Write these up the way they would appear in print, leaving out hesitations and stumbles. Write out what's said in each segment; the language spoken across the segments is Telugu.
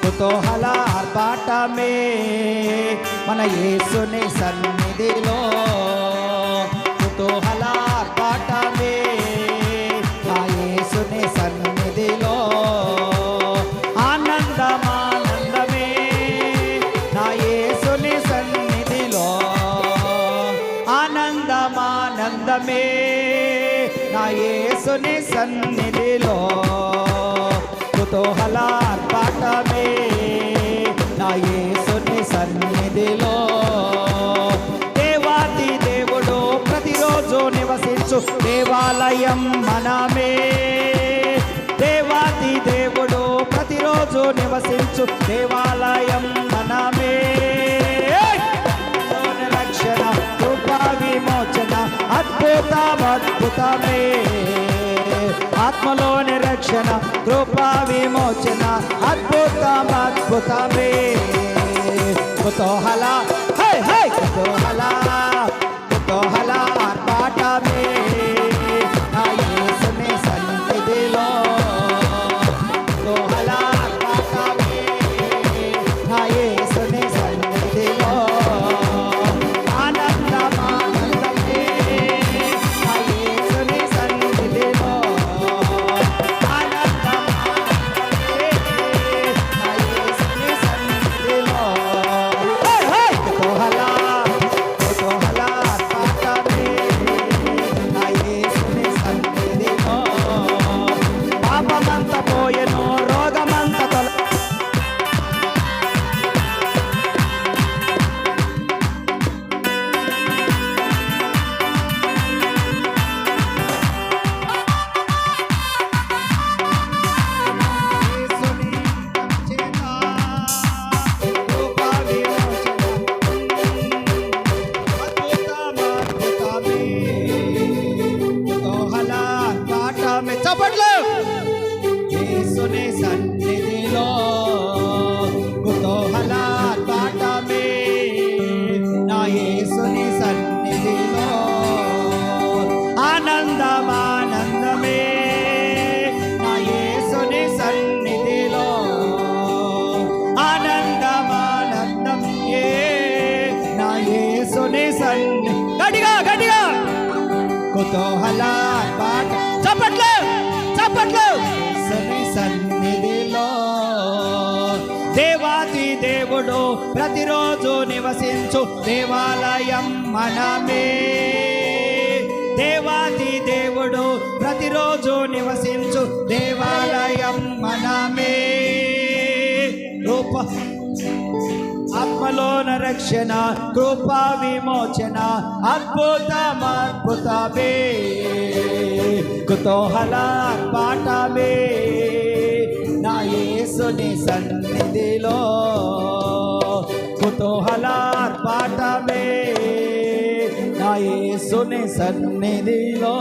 కుతూహల ఆర్భాటమే మన యేసుని సన్నిధిలో, కుతూహల ఆర్భాటమే నా యేసుని సన్నిధిలో, ఆనందమానందమే నా యేసుని సన్నిధిలో, ఆనందమానందమే నా యేసుని సన్నిధిలో, కుతూహల ఆర్భాటమే నా యేసుని సన్నిధిలో. దేవాది దేవుడు ప్రతిరోజు నివసించు దేవాలయం మనమే, దేవాది దేవుడు ప్రతిరోజు నివసించు దేవాలయం మనమే. రక్షణ కృపా విమోచన అద్భుతం అద్భుతమే, ఆత్మలోని రక్షణ కృపా విమోచన అద్భుతం అద్భుతమే. కుతూహల హై హై కుతూహల కుతూహల ఆర్భాటమే నా యేసుని సన్నిధిలో, కుతూహల ఆర్భాటమే నా యేసుని సన్నిధిలో, ఆనందమానందమే నా యేసుని సన్నిధిలో, ఆనందమానందమే నా యేసుని సన్నిధిలో. కుతూహల కుతూహల ఆర్భాటమే నా యేసుని సన్నిధిలో, పాపమంత పోయెను రోగమంత తొల చప్పట్లు. యేసుని సన్నిధిలో కుతూహల ఆర్భాటమే నా యేసుని సన్నిధిలో, ఆనందమానందమే నా యేసుని సన్నిధిలో, ఆనందమానందమే నా యేసుని సన్నిధి. గట్టిగా గట్టిగా కుతూహల ఆర్భాట చప్పట్లు చప్పట్లు. యేసుని సన్నిధిలో దేవాది దేవుడు ప్రతిరోజు నివసించు దేవాలయం మనమే, దేవాది దేవుడు ప్రతిరోజు నివసించు దేవాలయం మనమే. రూప ఆత్మలోన రక్షణ కృపా విమోచన అద్భుతం అద్భుతమే, కుతూహల ఆర్భాటమే నా యేసుని సన్నిధిలో, కుతూహల ఆర్భాటమే నా యేసుని సన్నిధిలో.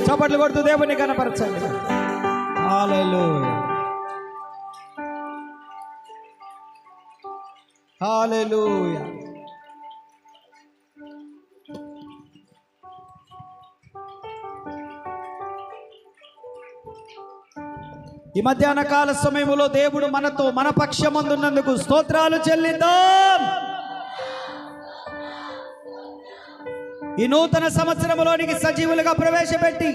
చప్పట్లు కొడుతూ దేవుని కనపరచండి. హల్లెలూయా హల్లెలూయా. ఈ మధ్యాహ్న కాల సమయంలో దేవుడు మనతో మన పక్షమందున్నందుకు స్తోత్రాలు చెల్లిద్దాం. ఈ నూతన సంవత్సరంలోనికి సజీవులుగా ప్రవేశపెట్టి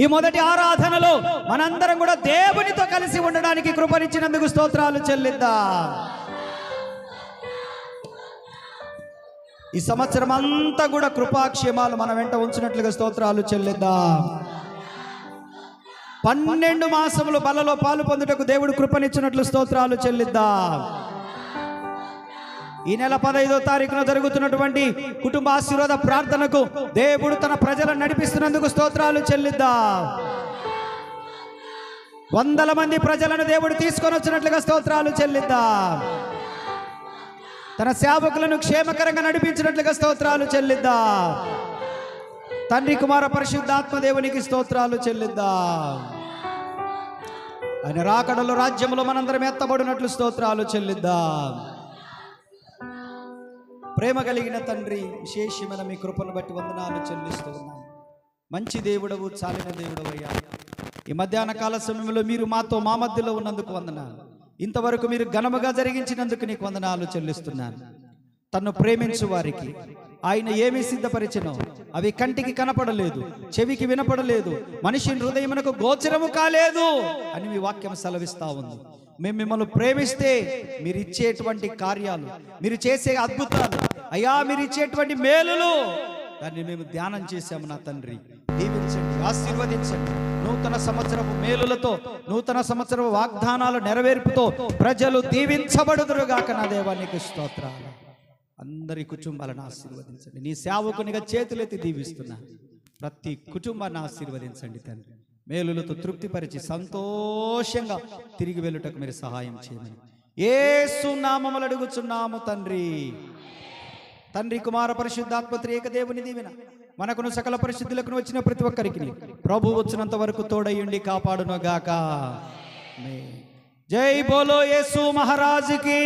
ఈ మొదటి ఆరాధనలో మనందరం కూడా దేవునితో కలిసి ఉండడానికి కృపనిచ్చినందుకు స్తోత్రాలు చెల్లిద్దాం. ఈ సంవత్సరం అంతా కూడా కృపాక్షేమాలు మన వెంట ఉంచినట్లుగా స్తోత్రాలు చెల్లిద్దాం. 12 మాసములు బలలో పాలు పొందుటకు దేవుడు కృపనిచ్చినట్లు స్తోత్రాలు చెల్లిద్దాం. ఈ నెల 15వ తారీఖున జరుగుతున్నటువంటి కుటుంబ ఆశీర్వాద ప్రార్థనకు దేవుడు తన ప్రజలను నడిపిస్తున్నందుకు స్తోత్రాలు చెల్లిద్దాం. 100 మంది ప్రజలను దేవుడు తీసుకొని వచ్చినట్లుగా స్తోత్రాలు చెల్లిద్దాం. తన సేవకులను క్షేమకరంగా నడిపించినట్లుగా స్తోత్రాలు చెల్లిద్దాం. తండ్రి కుమార పరిశుద్ధాత్మ దేవునికి స్తోత్రాలు చెల్లిద్దాం. ఆయన రాకడలో రాజ్యంలో మనందరం ఎత్తబడినట్లు స్తోత్రాలు చెల్లిద్దాం. ప్రేమ కలిగిన తండ్రి, విశేషమైన మీ కృపను బట్టి వందనాలు చెల్లిస్తూ ఉన్నాం. మంచి దేవుడవు, చాలిన దేవుడవు అయ్యా. ఈ మధ్యాహ్న కాల సమయంలో మీరు మా మధ్యలో ఉన్నందుకు వందనాలు. ఇంతవరకు మీరు ఘనముగా జరిగించినందుకు నీకు వందనాలు చెల్లిస్తున్నాను. తన్ను ప్రేమించు వారికి ఆయన ఏమి సిద్ధపరిచినో అవి కంటికి కనపడలేదు, చెవికి వినపడలేదు, మనిషి హృదయమునకు గోచరము కాలేదు అని మీ వాక్యం సెలవిస్తా ఉంది. మేము మిమ్మల్ని ప్రేమిస్తే మీరు ఇచ్చేటువంటి కార్యాలు, మీరు చేసే అద్భుతాలు, అయ్యా మీరు ఇచ్చేటువంటి మేలులు, దాన్ని మేము ధ్యానం చేశాము. నా తండ్రి దీవించండి, ఆశీర్వదించండి. నూతన సంవత్సరపు మేలులతో, నూతన సంవత్సరపు వాగ్దానాల నెరవేర్పుతో ప్రజలు దీవించబడుదురుగాక. నా దేవానికి స్తోత్రాలు. అందరి కుటుంబాలను ఆశీర్వదించండి. నీ సేవకునిగా చేతులెత్తి దీవిస్తున్నా. ప్రతి కుటుంబాన్ని ఆశీర్వదించండి తండ్రి. మేలులతో తృప్తిపరిచి సంతోషంగా తిరిగి వెళ్ళుటకు మీరు సహాయం చేయమని యేసు నామములో అడుగుచున్నాము తండ్రి. తండ్రి, కుమార, పరిశుద్ధాత్మ త్రియేక దేవుని దీవెన మనకును సకల పరిశుద్ధులకు వచ్చిన ప్రతి ఒక్కరికి ప్రభు వచ్చినంత వరకు తోడయుండి కాపాడును గాక. జై బోలో యేసు మహారాజుకి,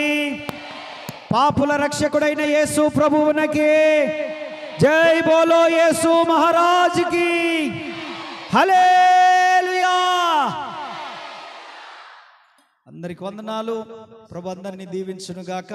పాపుల రక్షకుడైన యేసు ప్రభువునకి జై. బోలో యేసు మహారాజుకి హల్లెలూయా. అందరికి వందనాలు. ప్రభు అందరిని దీవించును గాక.